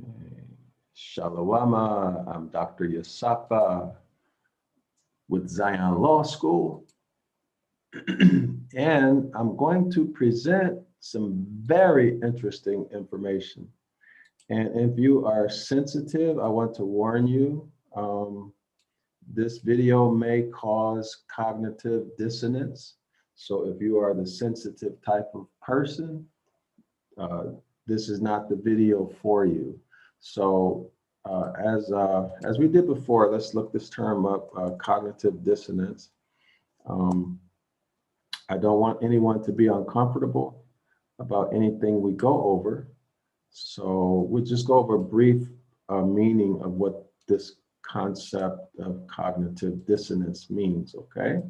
Okay. Shalawama, I'm Dr. Yasapa with Zion Law School. And I'm going to present some very interesting information. And if you are sensitive, I want to warn you, this video may cause cognitive dissonance. So if you are the sensitive type of person, this is not the video for you. So as we did before, let's look this term up, cognitive dissonance. I don't want anyone to be uncomfortable about anything we go over. So we'll just go over a brief meaning of what this concept of cognitive dissonance means, okay?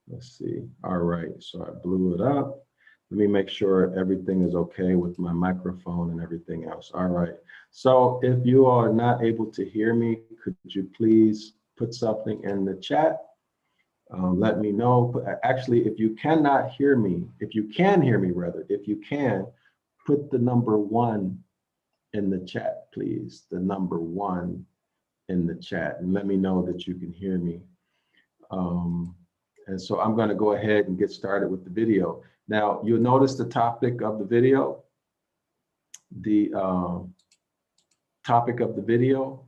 Let's see. All right, so I blew it up. Let me make sure everything is okay with my microphone and everything else. All right, so if you are not able to hear me, could you please put something in the chat? Let me know. Actually, if you cannot hear me, if you can hear me rather, if you can, put the number 1 in the chat, please. The number 1 in the chat, and let me know that you can hear me. And so I'm going to go ahead and get started with the video. Now, you'll notice the topic of the video. The topic of the video.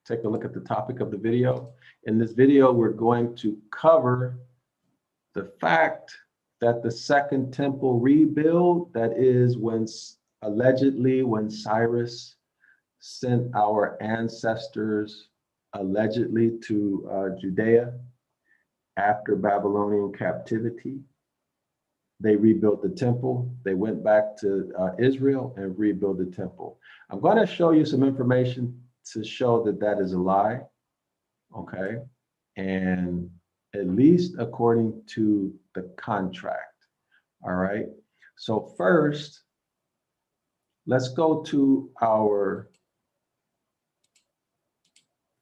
Take a look at the topic of the video. In this video, we're going to cover the fact that the Second Temple rebuild, that is when allegedly when Cyrus sent our ancestors allegedly to Judea after Babylonian captivity, they rebuilt the temple. They went back to Israel and rebuilt the temple. I'm going to show you some information to show that that is a lie, okay? And at least according to the contract, all right? So first, let's go to our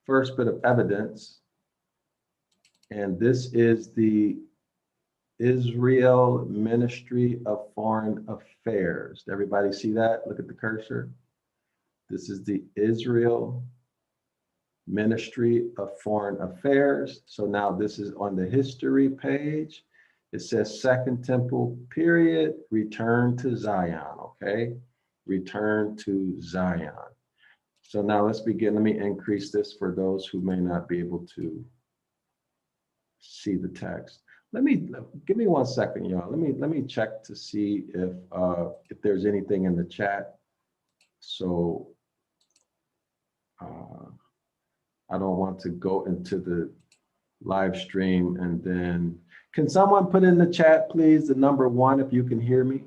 first bit of evidence. And this is the Israel Ministry of Foreign Affairs. Everybody see that? Look at the cursor. This is the Israel Ministry of Foreign Affairs. So now this is on the history page. It says Second Temple period, return to Zion, okay? Return to Zion. So now let's begin. Let me increase this for those who may not be able to see the text. Give me 1 second, y'all. Let me check to see if there's anything in the chat. So I don't want to go into the live stream and then, can someone put in the chat, please, the number 1 if you can hear me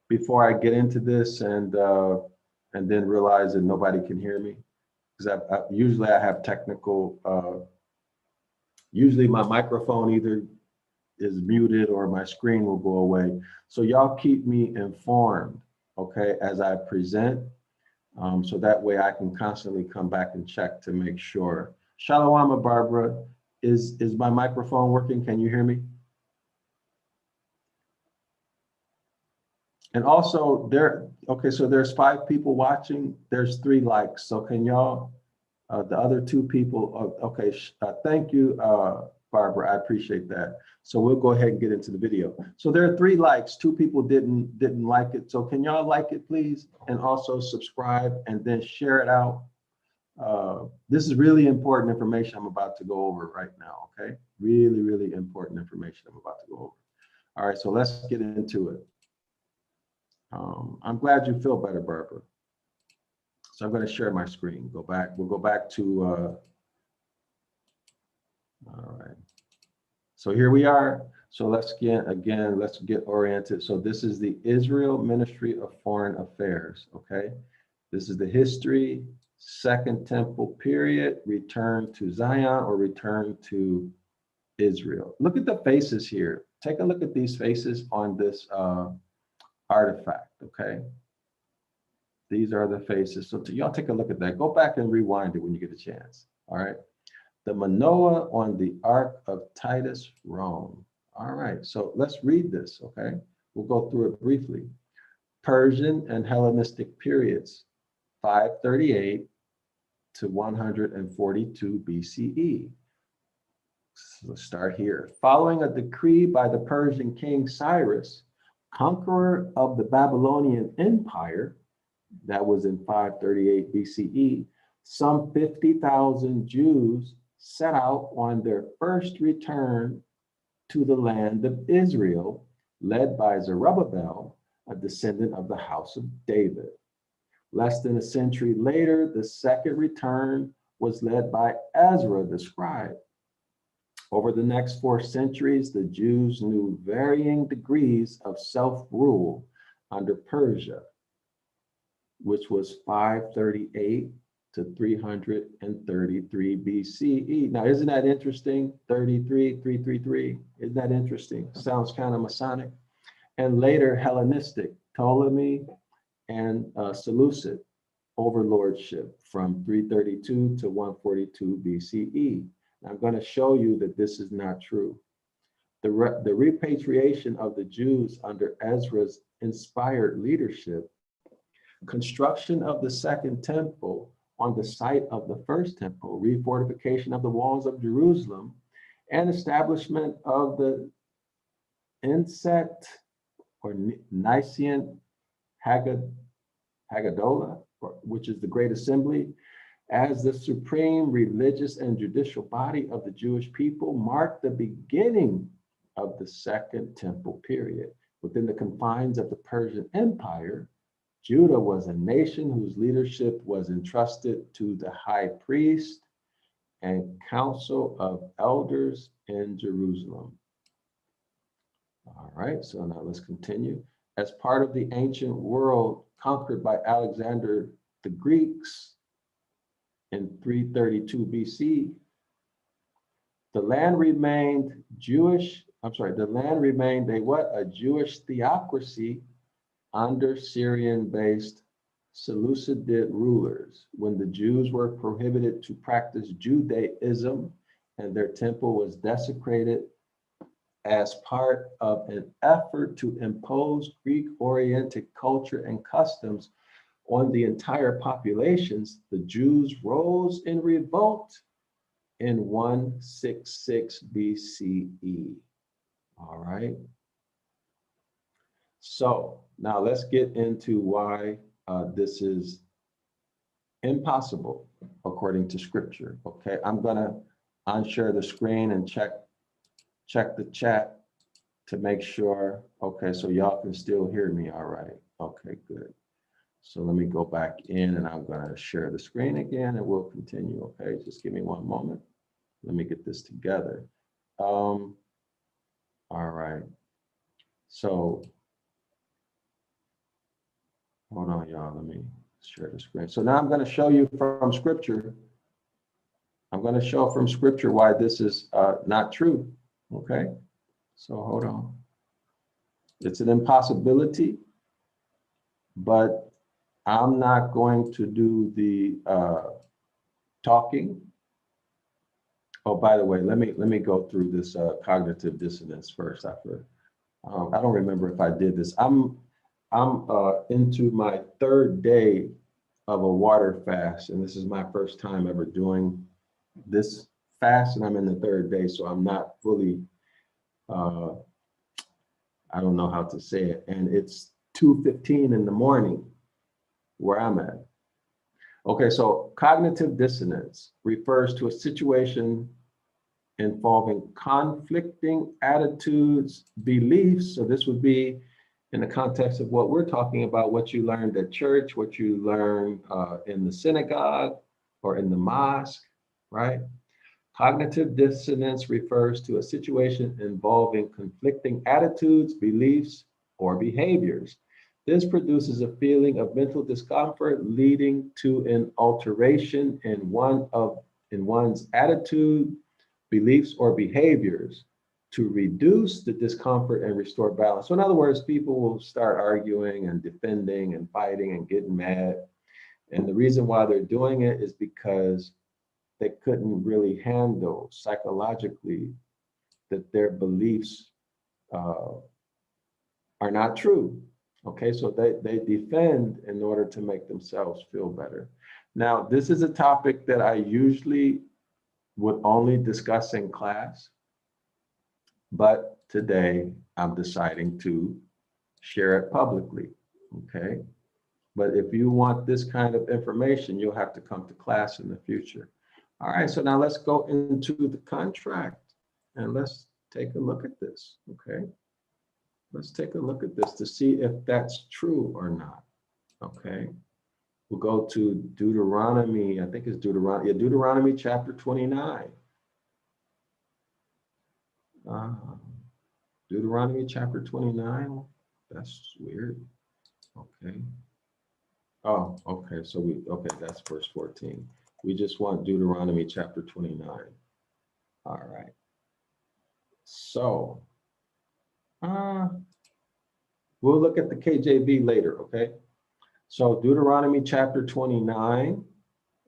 before I get into this and then realize that nobody can hear me? Because usually I have technical, usually my microphone either is muted or my screen will go away. So y'all keep me informed, okay, as I present. So that way I can constantly come back and check to make sure. Shalom, Barbara, is my microphone working? Can you hear me? And also okay, so there's 5 people watching. There's 3 likes. So can y'all, the other 2 people, okay, thank you, Barbara, I appreciate that. So we'll go ahead and get into the video. So there are 3 likes, 2 people didn't like it. So can y'all like it, please? And also subscribe and then share it out. This is really important information I'm about to go over right now, okay? Really, really important information I'm about to go over. All right, so let's get into it. I'm glad you feel better, Barbara. So I'm going to share my screen. We'll go back to, all right. So here we are. So let's get oriented. So this is the Israel Ministry of Foreign Affairs, okay? This is the history, Second Temple period, return to Zion or return to Israel. Look at the faces here. Take a look at these faces on this artifact, okay? These are the faces. So y'all take a look at that. Go back and rewind it when you get a chance, all right? The Manoah on the Ark of Titus, Rome. All right, so let's read this, okay? We'll go through it briefly. Persian and Hellenistic periods, 538 to 142 BCE. So let's start here. Following a decree by the Persian king Cyrus, conqueror of the Babylonian Empire, that was in 538 BCE, some 50,000 Jews set out on their first return to the land of Israel, led by Zerubbabel, a descendant of the house of David. Less than a century later, the second return was led by Ezra the scribe. Over the next 4 centuries, the Jews knew varying degrees of self-rule under Persia, which was 538 to 333 BCE. Now, isn't that interesting? 333. Isn't that interesting? Sounds kind of Masonic. And later Hellenistic, Ptolemy and Seleucid overlordship from 332 to 142 BCE. I'm going to show you that this is not true. The repatriation of the Jews under Ezra's inspired leadership, construction of the second temple on the site of the first temple, refortification of the walls of Jerusalem, and establishment of the Insect or Nicene Haggadah, which is the Great Assembly, as the supreme religious and judicial body of the Jewish people, marked the beginning of the Second Temple period. Within the confines of the Persian Empire, Judah was a nation whose leadership was entrusted to the high priest and council of elders in Jerusalem. All right, so now let's continue. As part of the ancient world conquered by Alexander the Greeks in 332 BC, the land remained a Jewish theocracy under Syrian-based Seleucid rulers. When the Jews were prohibited to practice Judaism and their temple was desecrated as part of an effort to impose Greek-oriented culture and customs on the entire populations, the Jews rose in revolt in 166 BCE. All right. So now let's get into why this is impossible according to scripture. Okay, I'm gonna unshare the screen and check the chat to make sure. Okay, so y'all can still hear me. All right. Okay, good. So let me go back in and I'm gonna share the screen again and we'll continue. Okay, just give me one moment. Let me get this together. All right. So hold on, y'all. Let me share the screen. So now I'm going to show you from scripture. I'm going to show from scripture why this is not true. Okay. So hold on. It's an impossibility, but I'm not going to do the talking. Oh, by the way, let me go through this cognitive dissonance first. I don't remember if I did this. I'm into my 3rd day of a water fast, and this is my first time ever doing this fast, and I'm in the 3rd day, so I'm not fully, I don't know how to say it, and it's 2:15 in the morning where I'm at. Okay, so cognitive dissonance refers to a situation involving conflicting attitudes, beliefs. So this would be in the context of what we're talking about, what you learned at church, what you learned in the synagogue or in the mosque, right? Cognitive dissonance refers to a situation involving conflicting attitudes, beliefs, or behaviors. This produces a feeling of mental discomfort leading to an alteration in one's attitude, beliefs, or behaviors to reduce the discomfort and restore balance. So in other words, people will start arguing and defending and fighting and getting mad. And the reason why they're doing it is because they couldn't really handle psychologically that their beliefs are not true. Okay, so they defend in order to make themselves feel better. Now, this is a topic that I usually would only discuss in class, but today I'm deciding to share it publicly. Okay, but if you want this kind of information, you'll have to come to class in the future. All right, so now let's go into the contract and let's take a look at this. Okay, let's take a look at this to see if that's true or not. Okay, we'll go to Deuteronomy, I think it's Deuteronomy, yeah, Deuteronomy chapter 29. Uh, Deuteronomy chapter 29, that's weird. Okay. Oh, okay, so okay, that's verse 14. We just want Deuteronomy chapter 29. All right. So, uh, we'll look at the KJV later, okay? So Deuteronomy chapter 29.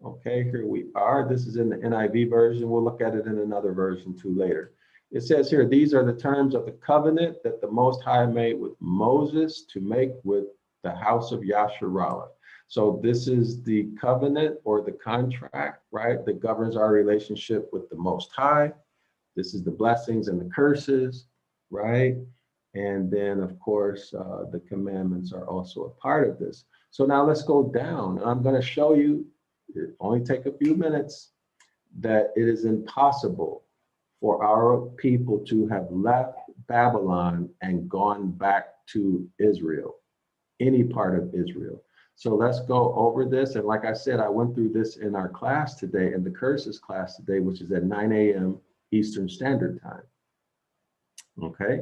Okay, here we are. This is in the NIV version. We'll look at it in another version too later. It says here, these are the terms of the covenant that the Most High made with Moses to make with the house of Yasharallah. So this is the covenant or the contract, right, that governs our relationship with the Most High. This is the blessings and the curses, right? And then, of course, the commandments are also a part of this. So now let's go down. And I'm going to show you, it only take a few minutes, that it is impossible for our people to have left Babylon and gone back to Israel, any part of Israel. So let's go over this. And like I said, I went through this in our class today, in the curses class today, which is at 9 a.m. Eastern Standard Time. Okay.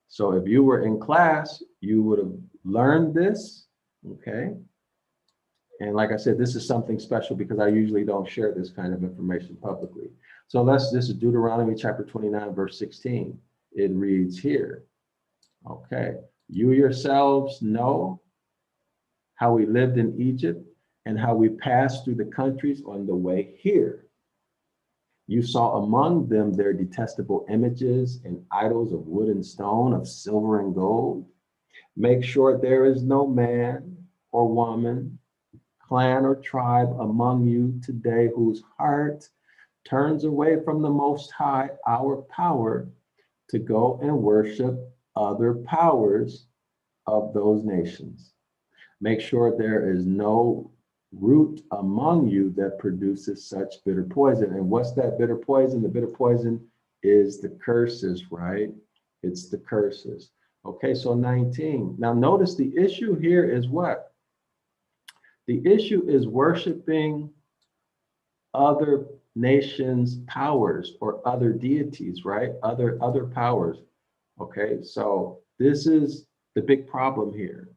So if you were in class, you would have learned this. Okay. And like I said, this is something special because I usually don't share this kind of information publicly. So this is Deuteronomy chapter 29, verse 16. It reads here, okay, you yourselves know how we lived in Egypt and how we passed through the countries on the way here. You saw among them their detestable images and idols of wood and stone, of silver and gold. Make sure there is no man or woman, clan or tribe among you today whose heart turns away from the Most High, our power, to go and worship other powers of those nations. Make sure there is no root among you that produces such bitter poison. And what's that bitter poison? The bitter poison is the curses, right? It's the curses. Okay, so 19. Now notice the issue here is what? The issue is worshiping other nations' powers or other deities, right? Other powers. Okay, so this is the big problem here.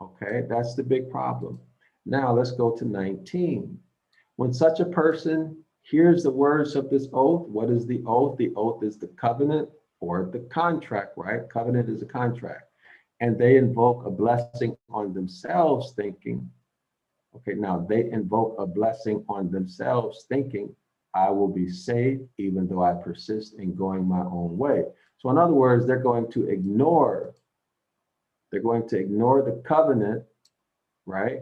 Okay, that's the big problem. Now let's go to 19. When such a person hears the words of this oath, what is the oath? The oath is the covenant or the contract, right? Covenant is a contract. And they invoke a blessing on themselves, thinking, okay, now they invoke a blessing on themselves, thinking, I will be safe even though I persist in going my own way. So in other words, they're going to ignore the covenant, right?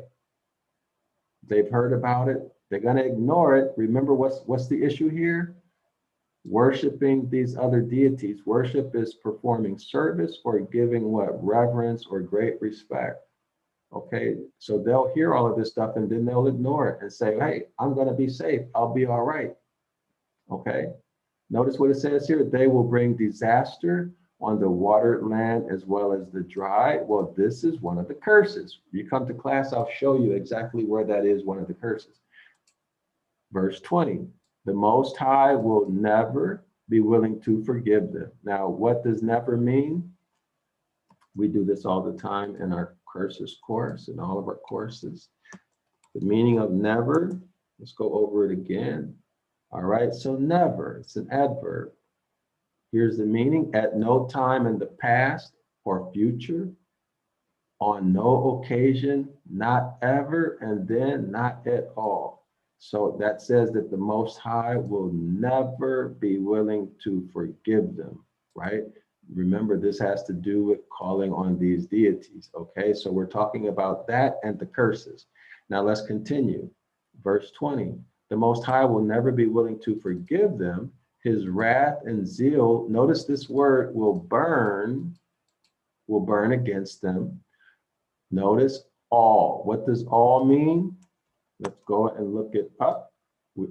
They've heard about it. They're going to ignore it. Remember what's the issue here? Worshiping these other deities. Worship is performing service or giving what? Reverence or great respect. Okay, so they'll hear all of this stuff and then they'll ignore it and say, hey, I'm going to be safe. I'll be all right. Okay, notice what it says here. They will bring disaster on the watered land as well as the dry. Well, this is one of the curses. You come to class, I'll show you exactly where that is one of the curses. Verse 20, the Most High will never be willing to forgive them. Now, what does never mean? We do this all the time in our curses course and all of our courses. The meaning of never, let's go over it again. All right, so never, it's an adverb. Here's the meaning: at no time in the past or future, on no occasion, not ever, and then not at all. So that says that the Most High will never be willing to forgive them, right? Remember, this has to do with calling on these deities. Okay, so we're talking about that and the curses. Now let's continue. Verse 20, the Most High will never be willing to forgive them. His wrath and zeal, notice this word, will burn against them. Notice all. What does all mean? Let's go and look it up. We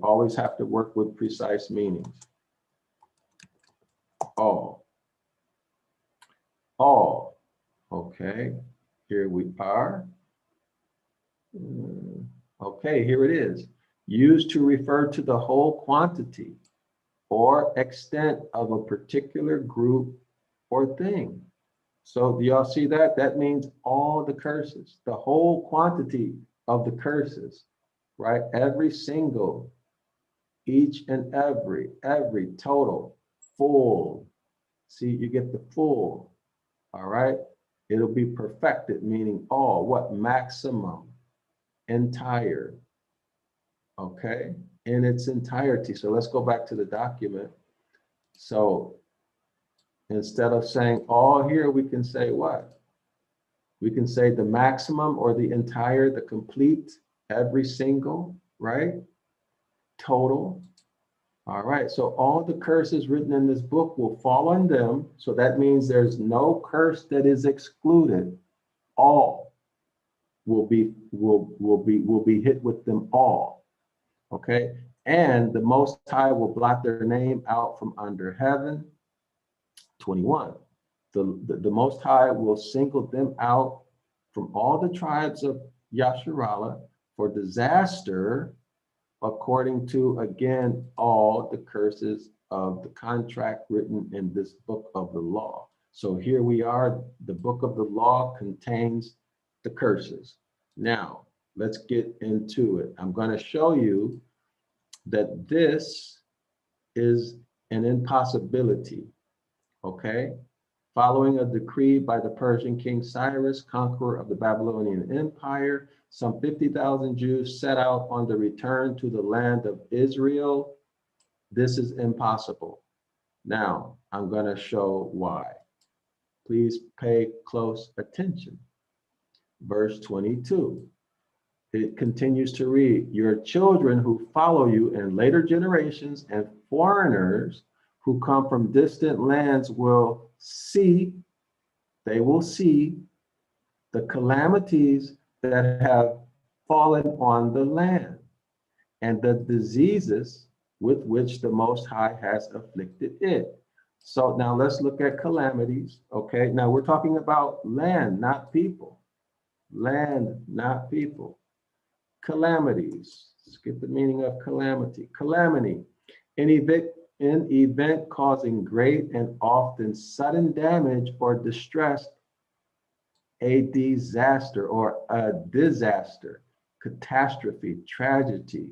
always have to work with precise meanings. All. All. Okay, here we are. Okay, here it is. Used to refer to the whole quantity or extent of a particular group or thing. So do y'all see that? That means all the curses, the whole quantity of the curses, right? Every single, each and every total, full. See, you get the full, all right? It'll be perfected, meaning all, what? Maximum, entire, okay? In its entirety. So let's go back to the document. So instead of saying all here, we can say what? We can say the maximum or the entire, the complete, every single, right? Total. All right, so all the curses written in this book will fall on them. So that means there's no curse that is excluded. All will be hit with them all. Okay, and the Most High will blot their name out from under heaven. 21. The Most High will single them out from all the tribes of Yasharallah for disaster, according to, again, all the curses of the contract written in this book of the law. So here we are, the book of the law contains the curses. Now, let's get into it. I'm going to show you that this is an impossibility, okay? Following a decree by the Persian king Cyrus, conqueror of the Babylonian Empire, some 50,000 Jews set out on the return to the land of Israel. This is impossible. Now, I'm going to show why. Please pay close attention. Verse 22. It continues to read, your children who follow you in later generations and foreigners who come from distant lands will see, they will see the calamities that have fallen on the land and the diseases with which the Most High has afflicted it. So now let's look at calamities, okay? Now we're talking about land, not people. Land, not people. Calamities. Let's get the meaning of calamity. Calamity, an event causing great and often sudden damage or distress, a disaster or a disaster, catastrophe, tragedy,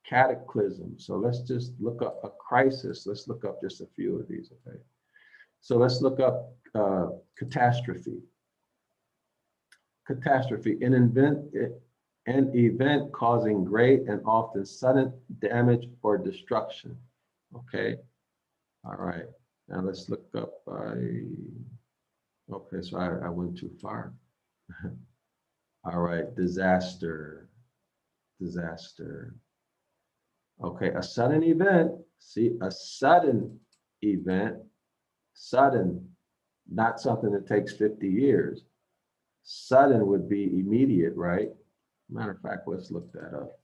cataclysm. So let's just look up a crisis. Let's look up just a few of these, okay? So let's look up catastrophe. Catastrophe, an event causing great and often sudden damage or destruction. Okay, all right. Now let's look up okay, so I went too far. All right, disaster. Okay, a sudden event, see, a sudden event, sudden, not something that takes 50 years. Sudden would be immediate, right? Matter of fact, let's look that up.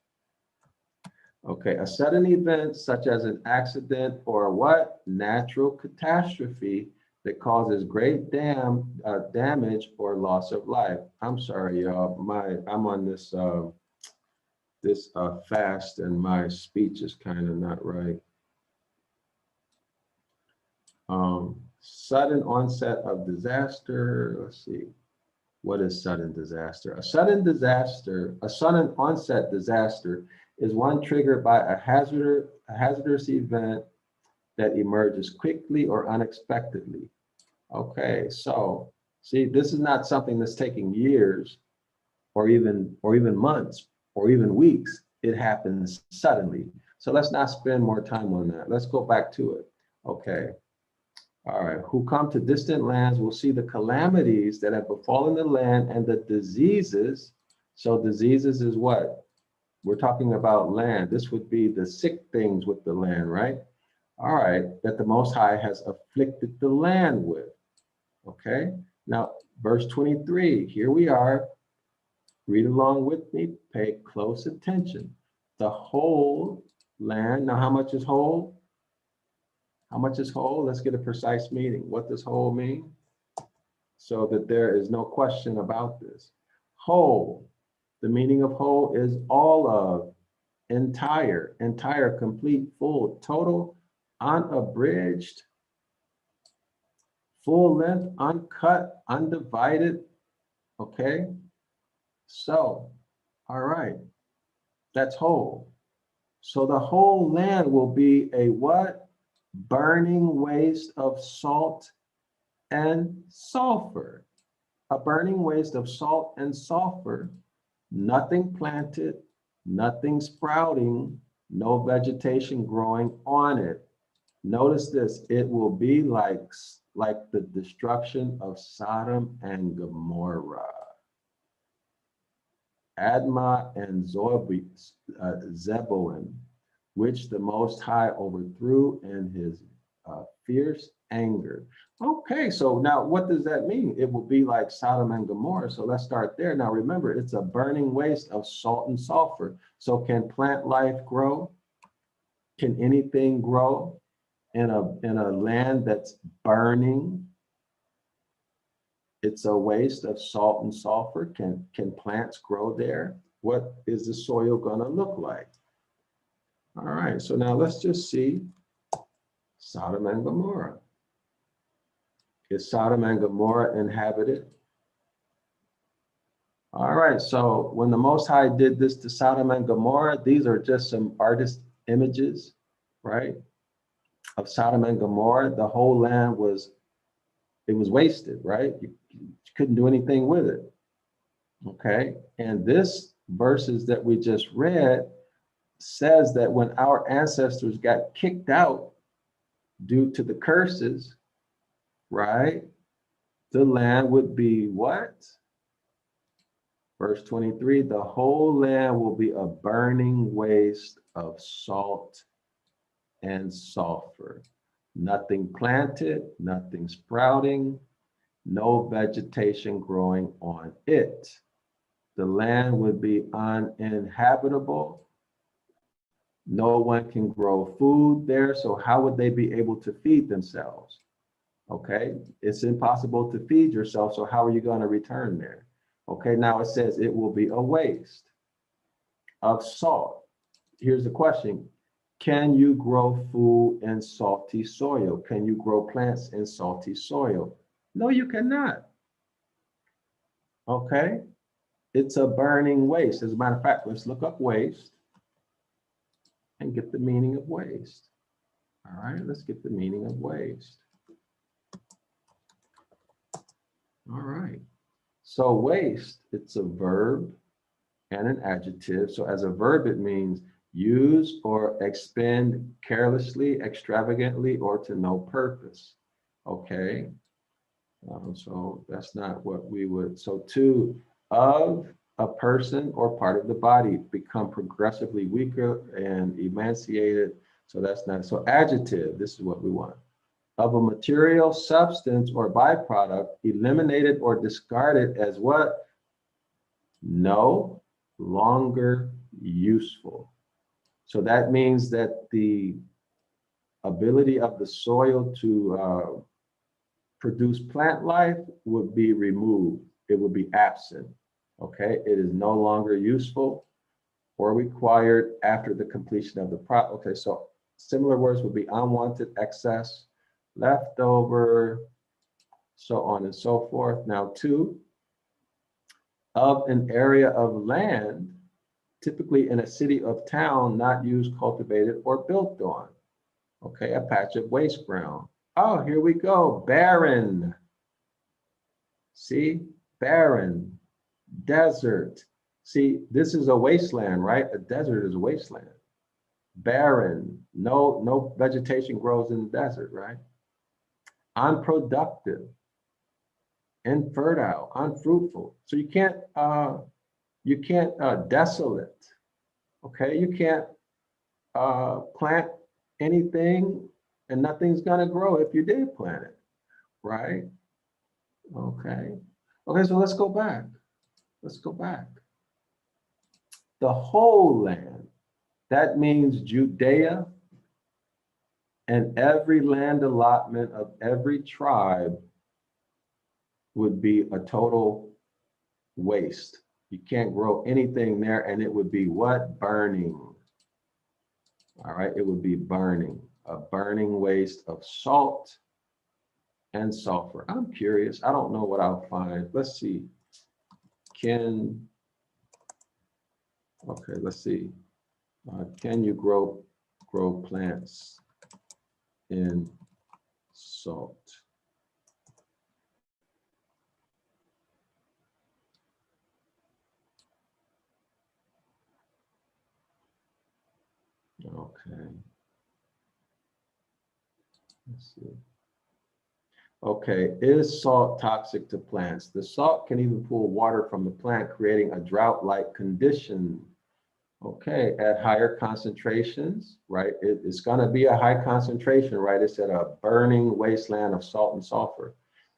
Okay, a sudden event such as an accident or what? Natural catastrophe that causes great damage or loss of life. I'm sorry, y'all. I'm on this fast and my speech is kind of not right. Sudden onset of disaster. Let's see. What is sudden disaster? A sudden onset disaster is one triggered by a hazardous event that emerges quickly or unexpectedly. Okay, so see, this is not something that's taking years or even months or even weeks. It happens suddenly. So let's not spend more time on that. Let's go back to it. Okay. All right, who come to distant lands will see the calamities that have befallen the land and the diseases. So diseases is what? We're talking about land. This would be the sick things with the land, right? All right, that the Most High has afflicted the land with. Okay, now verse 23, here we are. Read along with me, pay close attention. The whole land, now how much is whole? How much is whole? Let's get a precise meaning. What does whole mean? So that there is no question about this. Whole, the meaning of whole is all of, entire, complete, full, total, unabridged, full length, uncut, undivided. Okay, so, all right, that's whole. So the whole land will be a what? Burning waste of salt and sulfur. A burning waste of salt and sulfur, nothing planted, nothing sprouting, no vegetation growing on it. Notice this, it will be like the destruction of Sodom and Gomorrah. Admah and Zeboim, which the Most High overthrew in his fierce anger. Okay, so now what does that mean? It will be like Sodom and Gomorrah. So let's start there. Now remember, it's a burning waste of salt and sulfur. So can plant life grow? Can anything grow in a land that's burning? It's a waste of salt and sulfur. Can plants grow there? What is the soil gonna look like? All right, so now let's just see Sodom and Gomorrah. Is Sodom and Gomorrah inhabited? All right, so when the Most High did this to Sodom and Gomorrah, these are just some artist images, right? Of Sodom and Gomorrah. The whole land was wasted, right? You couldn't do anything with it. Okay, and this verses that we just read says that when our ancestors got kicked out due to the curses, right, the land would be what? Verse 23, the whole land will be a burning waste of salt and sulfur. Nothing planted, nothing sprouting, no vegetation growing on it. The land would be uninhabitable. No one can grow food there, so how would they be able to feed themselves? Okay, it's impossible to feed yourself, so how are you going to return there? Okay, now it says it will be a waste of salt. Here's the question. Can you grow food in salty soil? Can you grow plants in salty soil? No, you cannot. Okay, it's a burning waste. As a matter of fact, let's look up waste and get the meaning of waste. All right, let's get the meaning of waste. All right, so waste, it's a verb and an adjective. So as a verb, it means use or expend carelessly, extravagantly, or to no purpose. Okay, so that's not what we would. So to, of a person or part of the body become progressively weaker and emaciated. So that's not, so adjective, this is what we want. Of a material, substance, or byproduct, eliminated or discarded as what? No longer useful. So that means that the ability of the soil to produce plant life would be removed. It would be absent. Okay, it is no longer useful or required after the completion of the project. Okay, so similar words would be unwanted, excess, leftover, so on and so forth. Now, two, of an area of land, typically in a city or town, not used, cultivated, or built on. Okay, a patch of waste ground. Oh, here we go, barren. See, barren, desert. See, this is a wasteland, right? A desert is a wasteland. Barren, no vegetation grows in the desert, right? unproductive, infertile, unfruitful. So you can't desolate. Okay, you can't plant anything and nothing's gonna grow if you did plant it, right? Okay. Okay, so let's go back. Let's go back. The whole land, that means Judea and every land allotment of every tribe would be a total waste. You can't grow anything there, and it would be what? Burning. All right, it would be burning, a burning waste of salt and sulfur. I'm curious. I don't know what I'll find. Let's see. Okay, let's see. Can you grow plants in salt? Okay. Let's see. Okay, is salt toxic to plants? The salt can even pull water from the plant, creating a drought-like condition. Okay, at higher concentrations, right? It's going to be a high concentration, right? It's at a burning wasteland of salt and sulfur.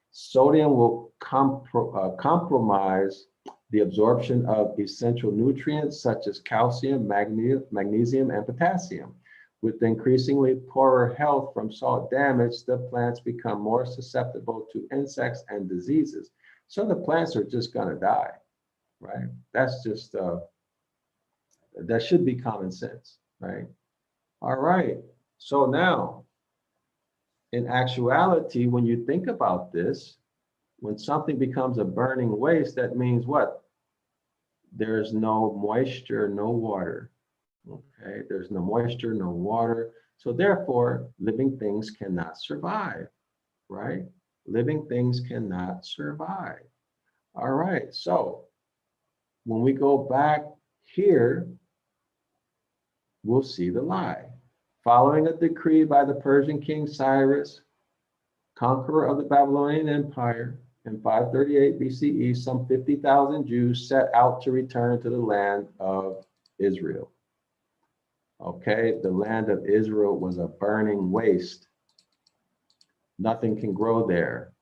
Sodium will compromise the absorption of essential nutrients such as calcium, magnesium, and potassium. With increasingly poorer health from salt damage, the plants become more susceptible to insects and diseases. So the plants are just going to die, right? That's just that should be common sense, right? All right. So now, in actuality, when you think about this, when something becomes a burning waste, that means what? There's no moisture, no water. Okay, there's no moisture, no water. So therefore, living things cannot survive, right? Living things cannot survive. All right. So when we go back here, we'll see the lie. Following a decree by the Persian king Cyrus, conqueror of the Babylonian Empire, in 538 BCE, some 50,000 Jews set out to return to the land of Israel. Okay, the land of Israel was a burning waste. Nothing can grow there.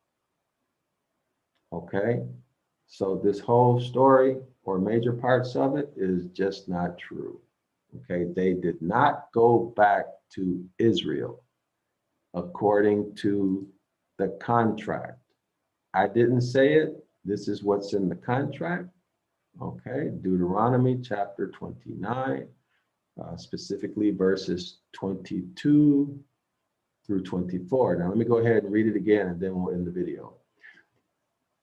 Okay, so this whole story or major parts of it is just not true. Okay, they did not go back to Israel according to the contract. I didn't say it. This is what's in the contract. Okay, Deuteronomy chapter 29, specifically verses 22 through 24. Now let me go ahead and read it again and then we'll end the video.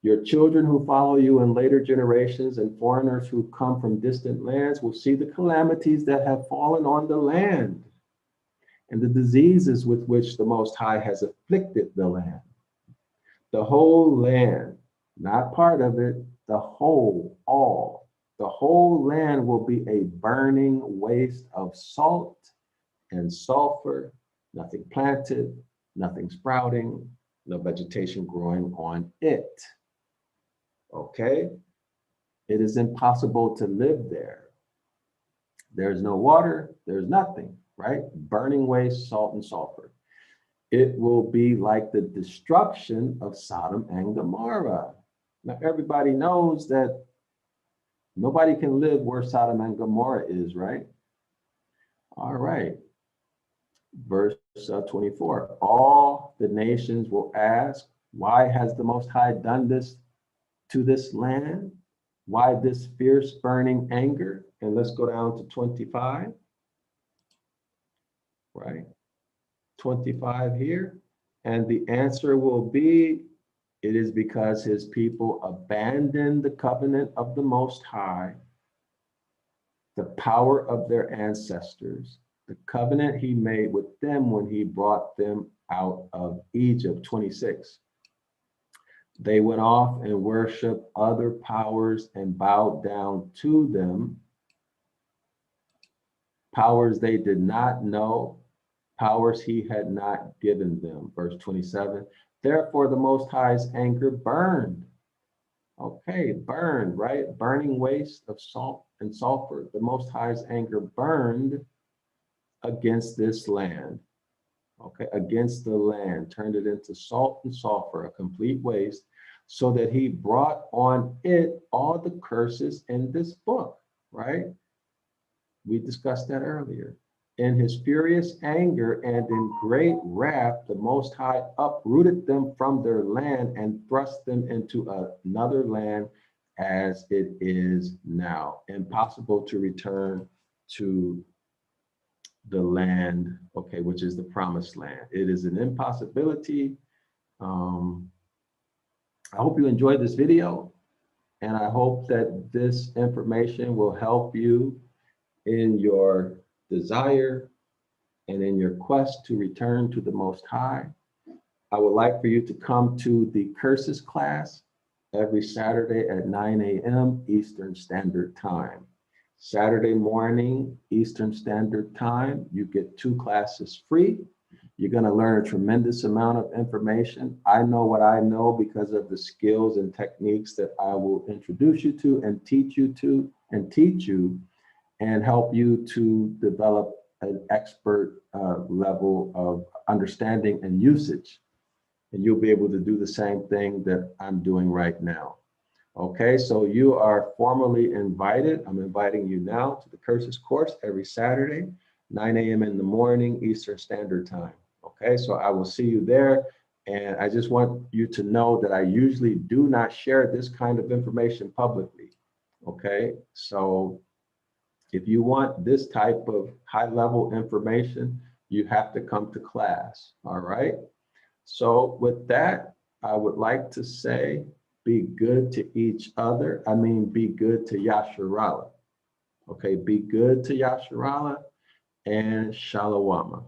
Your children who follow you in later generations and foreigners who come from distant lands will see the calamities that have fallen on the land and the diseases with which the Most High has afflicted the land. The whole land, not part of it, the whole, all, the whole land will be a burning waste of salt and sulfur, nothing planted, nothing sprouting, no vegetation growing on it. Okay? It is impossible to live there. There's no water, there's nothing, right? Burning waste, salt and sulfur. It will be like the destruction of Sodom and Gomorrah. Now, everybody knows that nobody can live where Sodom and Gomorrah is, right? All right. Verse 24. All the nations will ask, why has the Most High done this to this land? Why this fierce burning anger? And let's go down to 25. Right? 25 here. And the answer will be, it is because his people abandoned the covenant of the Most High, the power of their ancestors, the covenant he made with them when he brought them out of Egypt. 26. They went off and worshiped other powers and bowed down to them, powers they did not know, powers he had not given them. Verse 27, Therefore, the Most High's anger burned. Okay, burned, right? Burning waste of salt and sulfur. The Most High's anger burned against this land. Okay, against the land, turned it into salt and sulfur, a complete waste, so that he brought on it all the curses in this book, right? We discussed that earlier. In his furious anger and in great wrath, the Most High uprooted them from their land and thrust them into another land as it is now. Impossible to return to the land, okay, which is the promised land. It is an impossibility. I hope you enjoyed this video, and I hope that this information will help you in your desire and in your quest to return to the Most High. I would like for you to come to the curses class every Saturday at 9 a.m. Eastern Standard Time. Saturday morning, Eastern Standard Time, you get 2 classes free. You're going to learn a tremendous amount of information. I know what I know because of the skills and techniques that I will introduce you to and teach you and help you to develop an expert level of understanding and usage. And you'll be able to do the same thing that I'm doing right now. Okay, so you are formally invited. I'm inviting you now to the Curses course every Saturday, 9 a.m. in the morning, Eastern Standard Time. Okay, so I will see you there. And I just want you to know that I usually do not share this kind of information publicly. Okay, so if you want this type of high-level information, you have to come to class. All right. So with that, I would like to say, be good to each other. I mean, be good to Yasharallah. Okay, be good to Yasharallah and Shalawama.